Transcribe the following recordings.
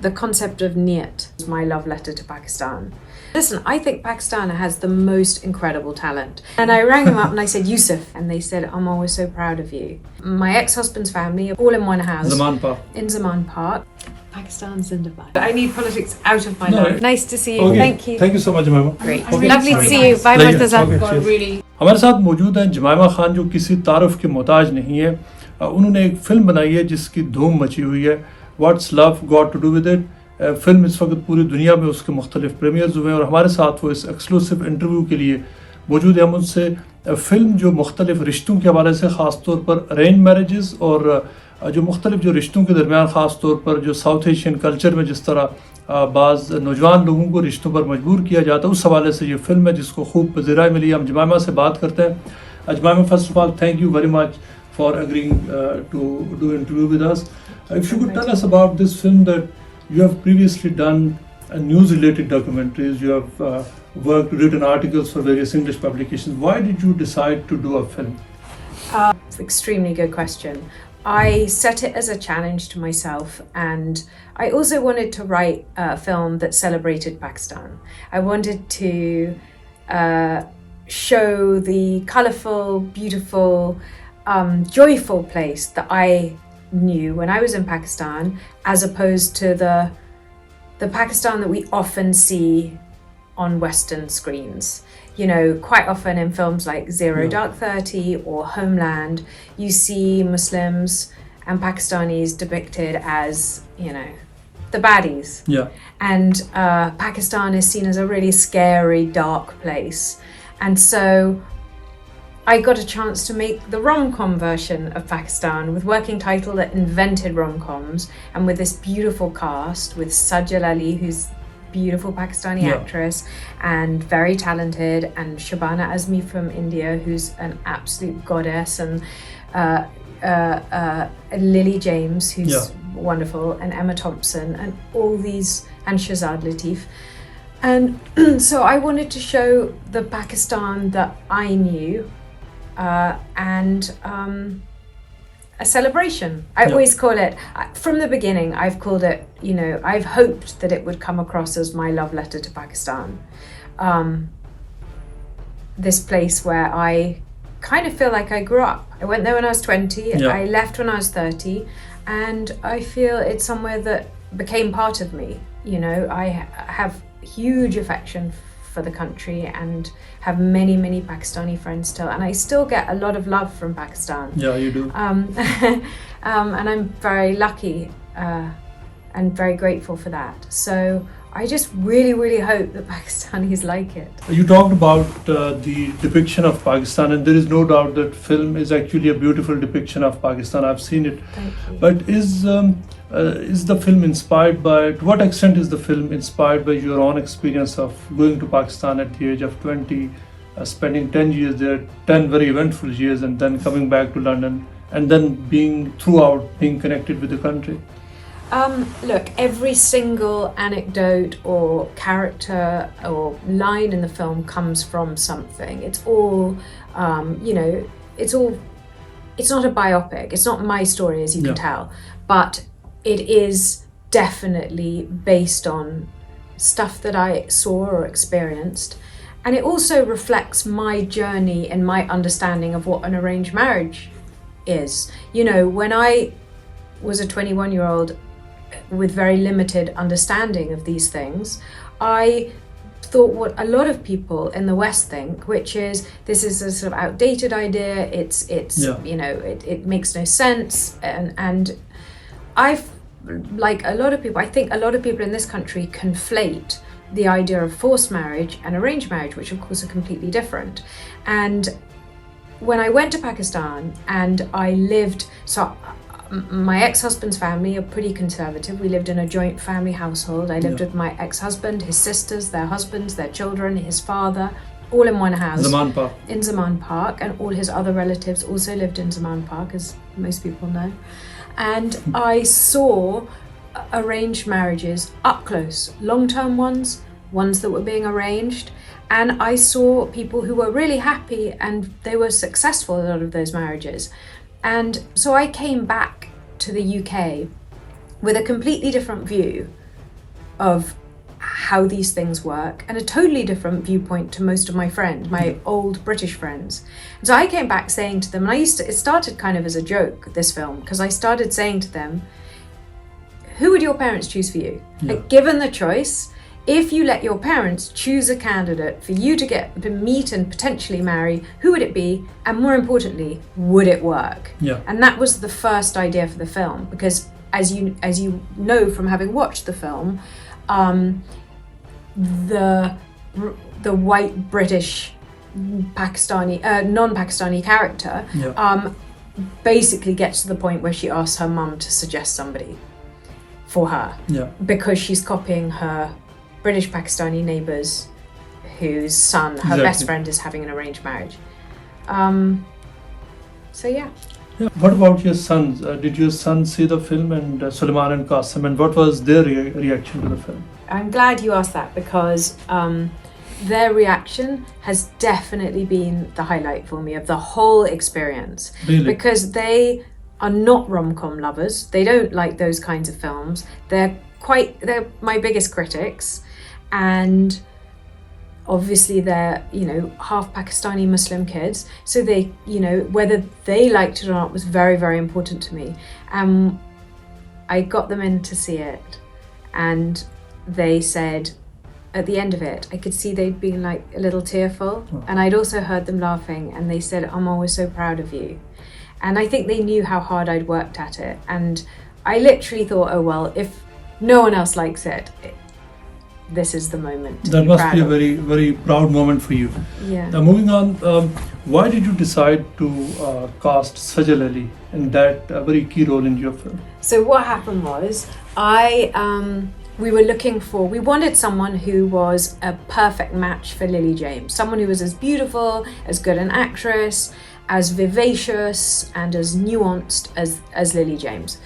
the concept of niyat is my love letter to Pakistan. Listen, I think Pakistan has the most incredible talent. And I rang them up and I said, Yusuf. And they said, I'm always so proud of you. My ex-husband's family are all in one house. Zaman Park. In Zaman Park. Pakistan Zindabad. I need politics out of my life. Nice to see you. Okay. Thank you. Thank you so much, Jemima. Great. Lovely to see you. Bye, Murtaza. Really. हमारे साथ मौजूद हैं जमाइमा खान जो किसी तारुफ के मोहताज नहीं है. उन्होंने एक फिल्म बनाई है जिसकी धूम मची हुई है. What's Love Got to Do With It. Film इस वक्त पूरी दुनिया में उसके मुख्तलिफ प्रीमियर्स हुए हैं और हमारे साथ वो इस एक्सक्लूसिव इंटरव्यू के लिए मौजूद है. हम उनसे फिल्म जो मुख्तलिफ रिश्तों के हवाले से ख़ास तौर पर अरेंज मैरिजेस और जो मुख्तलिफ जो रिश्तों के दरमियान ख़ास तौर पर जो साउथ एशियन कल्चर में जिस तरह बाज़ नौजवान लोगों को रिश्तों पर मजबूर किया जाता है उस हवाले से ये फिल्म है जिसको खूब पज़ीराई मिली. हम जमाइमा से बात करते हैं. Jemima, first of all thank you very much for agreeing to do interview with us. If you could tell us about this film that you have previously done news-related documentaries, you have written articles for various English publications. Why did you decide to do a film? It's an extremely good question. I set it as a challenge to myself, and I also wanted to write a film that celebrated Pakistan. I wanted to show the colourful, beautiful, joyful place that I knew when I was in Pakistan, as opposed to the Pakistan that we often see on Western screens. You know, quite often in films like Zero Dark 30 or Homeland, you see Muslims and Pakistanis depicted as, you know, the baddies. Yeah. And Pakistan is seen as a really scary, dark place. And so I got a chance to make the rom-com version of Pakistan with working title that invented rom-coms and with this beautiful cast with Sajal Ali, who's a beautiful Pakistani actress and very talented, and Shabana Azmi from India, who's an absolute goddess, and Lily James, who's wonderful, and Emma Thompson, and all these, and Shahzad Latif. And so I wanted to show the Pakistan that I knew. And a celebration. I always call it, from the beginning, I've called it, you know, I've hoped that it would come across as my love letter to Pakistan. This place where I kind of feel like I grew up. I went there when I was 20, I left when I was 30, and I feel it's somewhere that became part of me. You know, I have huge affection for the country and have many Pakistani friends still, and I still get a lot of love from Pakistan. Yeah, you do. And I'm very lucky and very grateful for that. So I just really hope that Pakistanis like it. You talked about the depiction of Pakistan, and there is no doubt that film is actually a beautiful depiction of Pakistan. I've seen it. Thank you. But is the film inspired by, to what extent is the film inspired by your own experience of going to Pakistan at the age of 20, spending 10 years there, 10 very eventful years, and then coming back to London, and then being connected with the country? Look, every single anecdote or character or line in the film comes from something. It's all, you know, it's not a biopic. It's not my story, as you can tell, but it is definitely based on stuff that I saw or experienced. And it also reflects my journey and my understanding of what an arranged marriage is. You know, when I was a 21-year-old with very limited understanding of these things, I thought what a lot of people in the West think, which is this is a sort of outdated idea, it's you know, it makes no sense, and I've, like a lot of people, I think a lot of people in this country conflate the idea of forced marriage and arranged marriage, which of course are completely different. And when I went to Pakistan and I lived, so my ex-husband's family are pretty conservative. We lived in a joint family household. I lived with my ex-husband, his sisters, their husbands, their children, his father, all in one house. Zaman Park. In Zaman Park, and all his other relatives also lived in Zaman Park, as most people know. And I saw arranged marriages up close, long-term ones that were being arranged, and I saw people who were really happy and they were successful in a lot of those marriages. And so I came back to the UK with a completely different view of how these things work, and a totally different viewpoint to most of my friends, my old British friends. And so I came back saying to them, and it started kind of as a joke, this film, because I started saying to them, who would your parents choose for you? Like, given the choice, if you let your parents choose a candidate for you to meet and potentially marry, who would it be? And more importantly, would it work? Yeah. And that was the first idea for the film, because as you know from having watched the film, the white British Pakistani non-Pakistani character basically gets to the point where she asks her mum to suggest somebody for her, because she's copying her British Pakistani neighbours whose son, her best friend, is having an arranged marriage. So yeah. What about your sons? Did your sons see the film, and Sulaiman and Qasim, and what was their reaction to the film? I'm glad you asked that, because their reaction has definitely been the highlight for me of the whole experience. Really? Because they are not rom-com lovers. They don't like those kinds of films. They're my biggest critics, and obviously they're, half Pakistani Muslim kids, so they, whether they liked it or not was very, very important to me. I got them in to see it, and they said at the end of it, I could see they'd been like a little tearful, and I'd also heard them laughing, and they said, I'm always so proud of you. And I think they knew how hard I'd worked at it, and I literally thought, oh well, if no one else likes it, this is the moment. That must be a very, very proud moment for you. Yeah. Now moving on, why did you decide to cast Sajal Ali in that very key role in your film? So what happened was, we wanted someone who was a perfect match for Lily James, someone who was as beautiful, as good an actress, as vivacious and as nuanced as Lily James.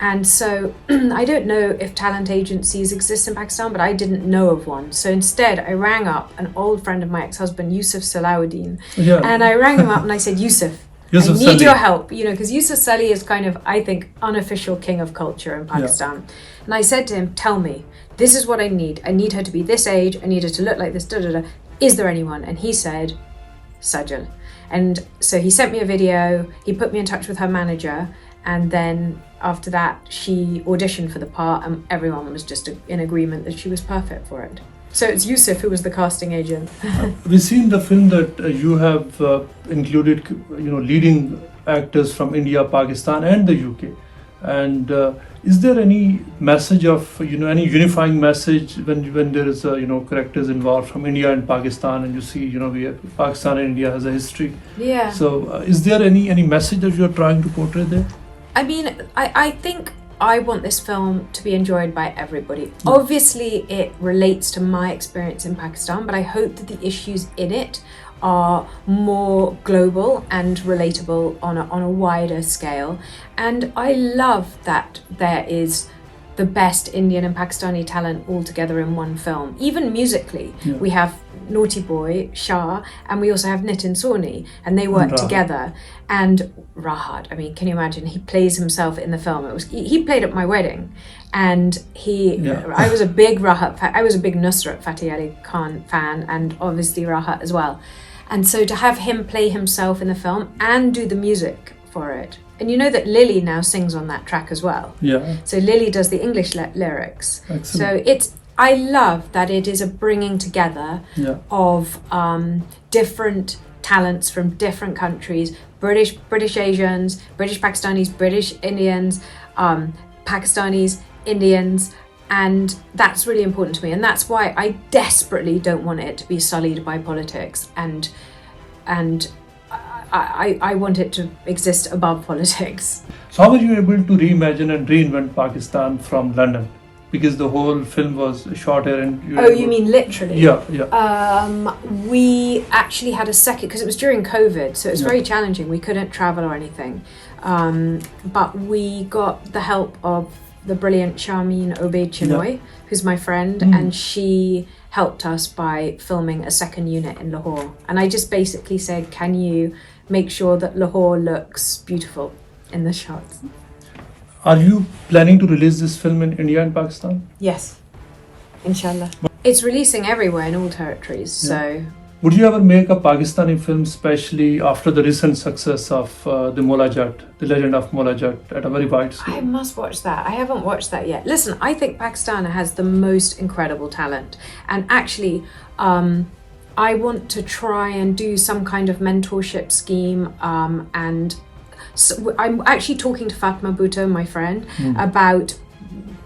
And so I don't know if talent agencies exist in Pakistan, but I didn't know of one. So instead, I rang up an old friend of my ex-husband, Yusuf Salahuddin. Yeah. And I rang him up and I said, Yusuf, I need your help. Because Yusuf Sali is kind of, I think, unofficial king of culture in Pakistan. Yeah. And I said to him, tell me, this is what I need. I need her to be this age. I need her to look like this. Is there anyone? And he said, Sajal. And so he sent me a video. He put me in touch with her manager. And then after that, she auditioned for the part, and everyone was just in agreement that she was perfect for it. So it's Yusuf who was the casting agent. We've seen the film that you have included, leading actors from India, Pakistan, and the UK. And is there any message of, any unifying message when there is, characters involved from India and Pakistan, and you see, Pakistan and India has a history. Yeah. So is there any message that you're trying to portray there? I mean, I think I want this film to be enjoyed by everybody. Obviously, it relates to my experience in Pakistan, but I hope that the issues in it are more global and relatable on a wider scale. And I love that there is the best Indian and Pakistani talent all together in one film. Even musically, we have Naughty Boy, Shah, and we also have Nitin Sawhney, and they work together. And Rahat, I mean, can you imagine? He plays himself in the film. He played at my wedding, and I was a big Rahat I was a big Nusrat Fateh Ali Khan fan, and obviously Rahat as well. And so to have him play himself in the film and do the music for it. And you know that Lily now sings on that track as well. Yeah. So Lily does the English lyrics. Excellent. So I love that it is a bringing together of different talents from different countries, British Asians, British Pakistanis, British Indians, Pakistanis, Indians, and that's really important to me. And that's why I desperately don't want it to be sullied by politics, and I want it to exist above politics. So how were you able to reimagine and reinvent Pakistan from London? Because the whole film was shot here and... You mean literally? Yeah. We actually had a second, because it was during COVID, so it was very challenging. We couldn't travel or anything. But we got the help of the brilliant Sharmeen Obaid Chinoy, who's my friend, and she helped us by filming a second unit in Lahore. And I just basically said, can you make sure that Lahore looks beautiful in the shots? Are you planning to release this film in India and Pakistan? Yes. Inshallah. It's releasing everywhere in all territories, so... Would you ever make a Pakistani film, especially after the recent success of the Mola Jat, the legend of Mola Jat, at a very wide scale? I must watch that. I haven't watched that yet. Listen, I think Pakistan has the most incredible talent. And actually, I want to try and do some kind of mentorship scheme. And so I'm actually talking to Fatma Bhutto, my friend, about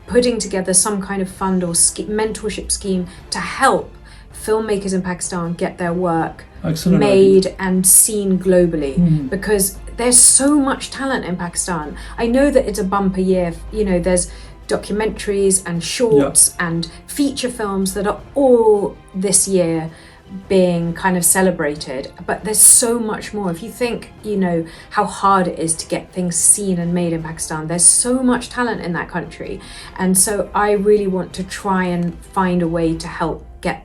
putting together some kind of fund or mentorship scheme to help filmmakers in Pakistan get their work made and seen globally, because there's so much talent in Pakistan. I know that it's a bumper year, you know, there's documentaries and shorts and feature films that are all this year being kind of celebrated, but there's so much more. If you think, you know, how hard it is to get things seen and made in Pakistan, there's so much talent in that country, and so I really want to try and find a way to help get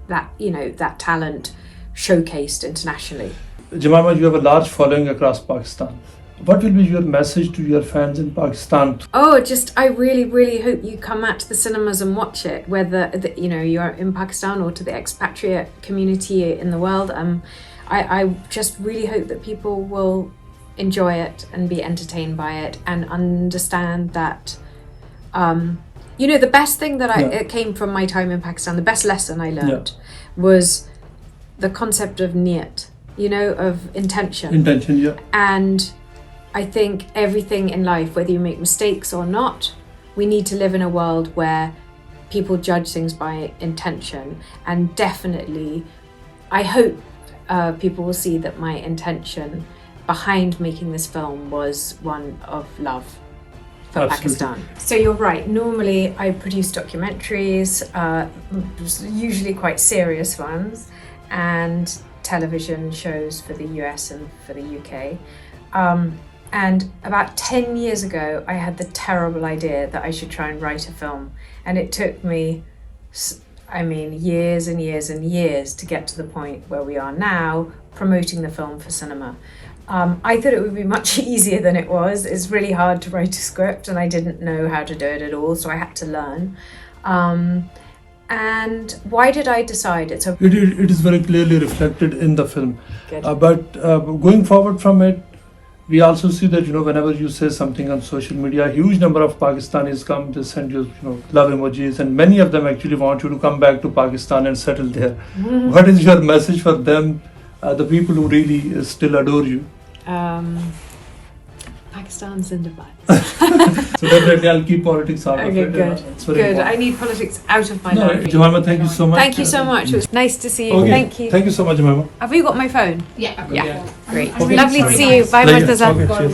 that, you know, that talent showcased internationally. Jemima, you have a large following across Pakistan. What will be your message to your fans in Pakistan? Oh, just I really, really hope you come out to the cinemas and watch it, whether you know you're in Pakistan or to the expatriate community in the world. I just really hope that people will enjoy it and be entertained by it and understand that. You know, the best thing that it came from my time in Pakistan, the best lesson I learned was the concept of niyat, you know, of intention. Intention, yeah. And I think everything in life, whether you make mistakes or not, we need to live in a world where people judge things by intention. And definitely, I hope people will see that my intention behind making this film was one of love for Pakistan. So you're right, normally I produce documentaries, usually quite serious ones, and television shows for the US and for the UK. And about 10 years ago, I had the terrible idea that I should try and write a film. And it took me, I mean, years and years and years to get to the point where we are now, promoting the film for cinema. I thought it would be much easier than it was. It's really hard to write a script, and I didn't know how to do it at all, so I had to learn. And why did I decide it? So It is very clearly reflected in the film. Good. But going forward from it, we also see that, you know, whenever you say something on social media, a huge number of Pakistanis come, they send you, you know, love emojis, and many of them actually want you to come back to Pakistan and settle there. What is your message for them, the people who really still adore you? Pakistan Zindabad. So definitely I'll keep politics out of Okay, it. good. It's very Good. important. I need politics out of my No, life. Jemima, thank you so much. Thank you so much. It was nice to see you. Okay. Thank you. Thank you so much, Jemima. Have you got my phone? Yeah. Yeah. Great. Okay. Lovely to see you. Bye, Pleasure. Murtaza. Okay, cheers.